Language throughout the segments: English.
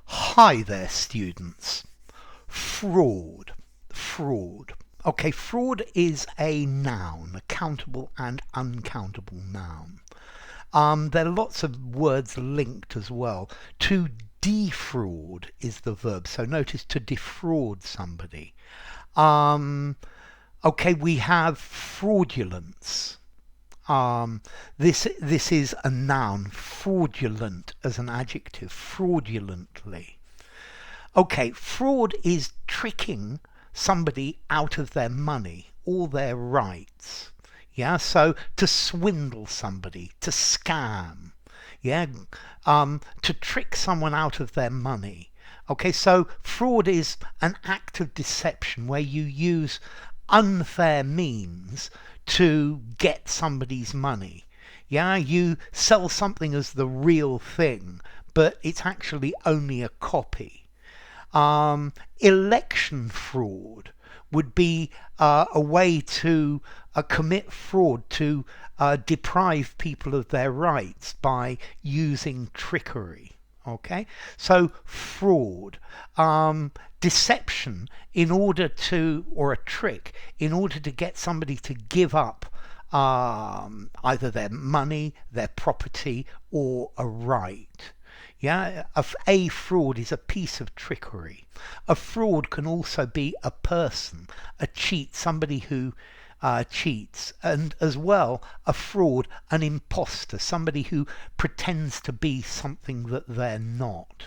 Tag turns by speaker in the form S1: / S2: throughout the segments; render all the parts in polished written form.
S1: Hi there, students. Fraud. Fraud. Okay, fraud is a noun, a countable and uncountable noun. There are lots of words linked as well. To defraud is the verb. So notice to defraud somebody. Okay, we have fraudulence. This is a noun, fraudulent as an adjective, fraudulently. Okay, fraud is tricking somebody out of their money or their rights. Yeah, so to swindle somebody, to scam, yeah, to trick someone out of their money. Okay, so fraud is an act of deception where you use unfair means to get somebody's money. Yeah, you sell something as the real thing, but it's actually only a copy. Election fraud would be a way to commit fraud, to deprive people of their rights by using trickery. Okay, so fraud, deception in order to, or a trick in order to get somebody to give up either their money, their property, or a right. Yeah, a fraud is a piece of trickery. A fraud can also be a person, a cheat, somebody who cheats, and as well a fraud, an imposter, somebody who pretends to be something that they're not.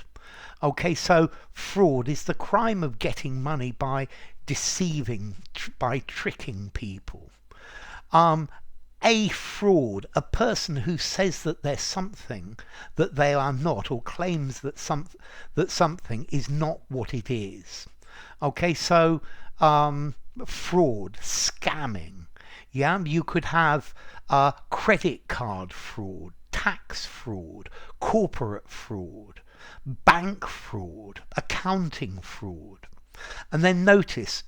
S1: Okay, so fraud is the crime of getting money by deceiving, by tricking people. A fraud, a person who says that they're something that they are not, or claims that something is not what it is. Okay, so fraud, scamming. Yeah, you could have credit card fraud, tax fraud, corporate fraud, bank fraud, accounting fraud. And then notice,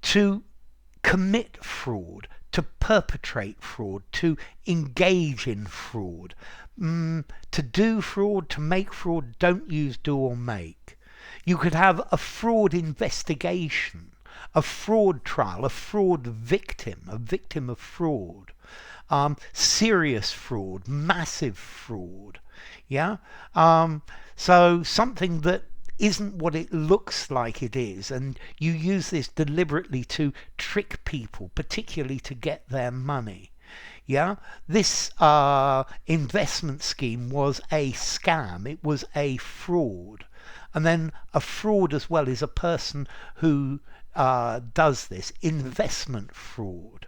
S1: to commit fraud, to perpetrate fraud, to engage in fraud. To do fraud, to make fraud, don't use do or make. You could have a fraud investigation, a fraud trial, a fraud victim, a victim of fraud. Serious fraud, massive fraud. Yeah? So something that isn't what it looks like it is, and you use this deliberately to trick people, particularly to get their money. Yeah, this investment scheme was a scam, it was a fraud. And then a fraud as well is a person who does this, investment fraud.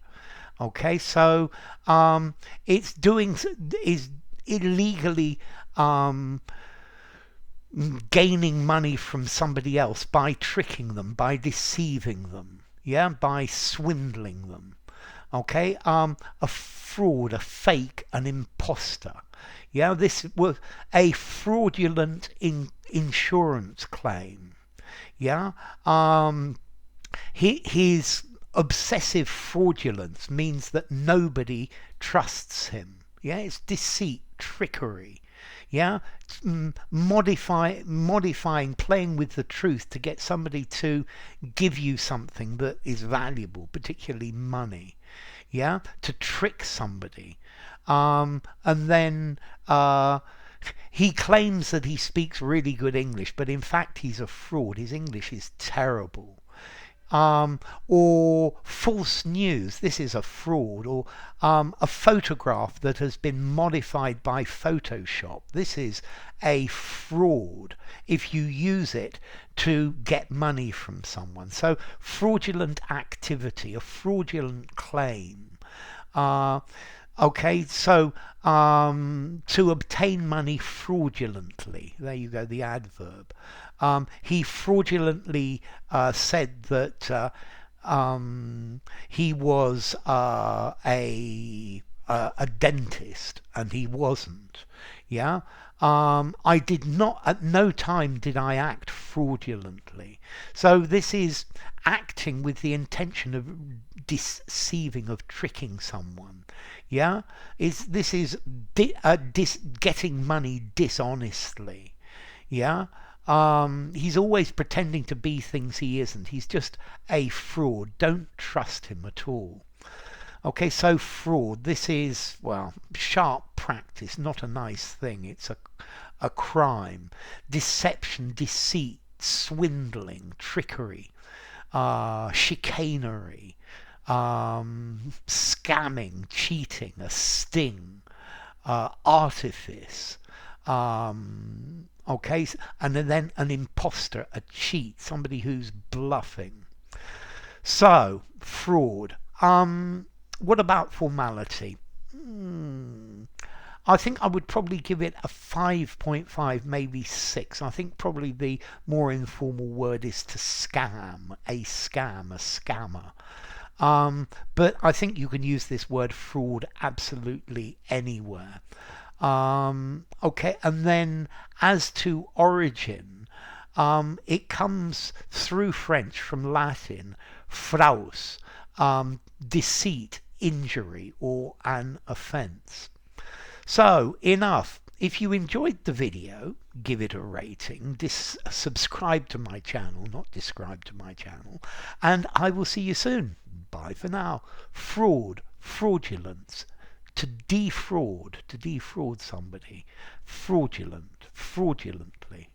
S1: Okay, so it's doing, is illegally gaining money from somebody else by tricking them, by deceiving them, yeah, by swindling them. Okay, a fraud, a fake, an imposter. Yeah, this was a fraudulent insurance claim. Yeah, his obsessive fraudulence means that nobody trusts him. Yeah, it's deceit, trickery. Yeah, modifying, playing with the truth to get somebody to give you something that is valuable, particularly money. Yeah, to trick somebody. And then he claims that he speaks really good English, but in fact he's a fraud. His English is terrible. Or false news, this is a fraud, or a photograph that has been modified by Photoshop, this is a fraud if you use it to get money from someone. So fraudulent activity, a fraudulent claim. Okay, so to obtain money fraudulently, there you go, the adverb. He fraudulently said that he was a dentist, and he wasn't. Yeah, I did not, at no time did I act fraudulently. So this is acting with the intention of deceiving, of tricking someone. Yeah, this is getting money dishonestly. Yeah, He's always pretending to be things he isn't. He's just a fraud. Don't trust him at all. Okay, so fraud. This is, well, sharp practice, not a nice thing. It's a crime. Deception, deceit, swindling, trickery, chicanery, scamming, cheating, a sting, artifice. Okay, and then an imposter, a cheat, somebody who's bluffing. So, fraud. What about formality? I think I would probably give it a 5.5, maybe 6. I think probably the more informal word is to scam, a scam, a scammer. But I think you can use this word fraud absolutely anywhere. Okay, and then as to origin, it comes through French from Latin, fraus, deceit, injury, or an offence. So, enough. If you enjoyed the video, give it a rating, subscribe to my channel, not describe to my channel, and I will see you soon. Bye for now. Fraud, fraudulence, to defraud somebody. Fraudulent, fraudulently.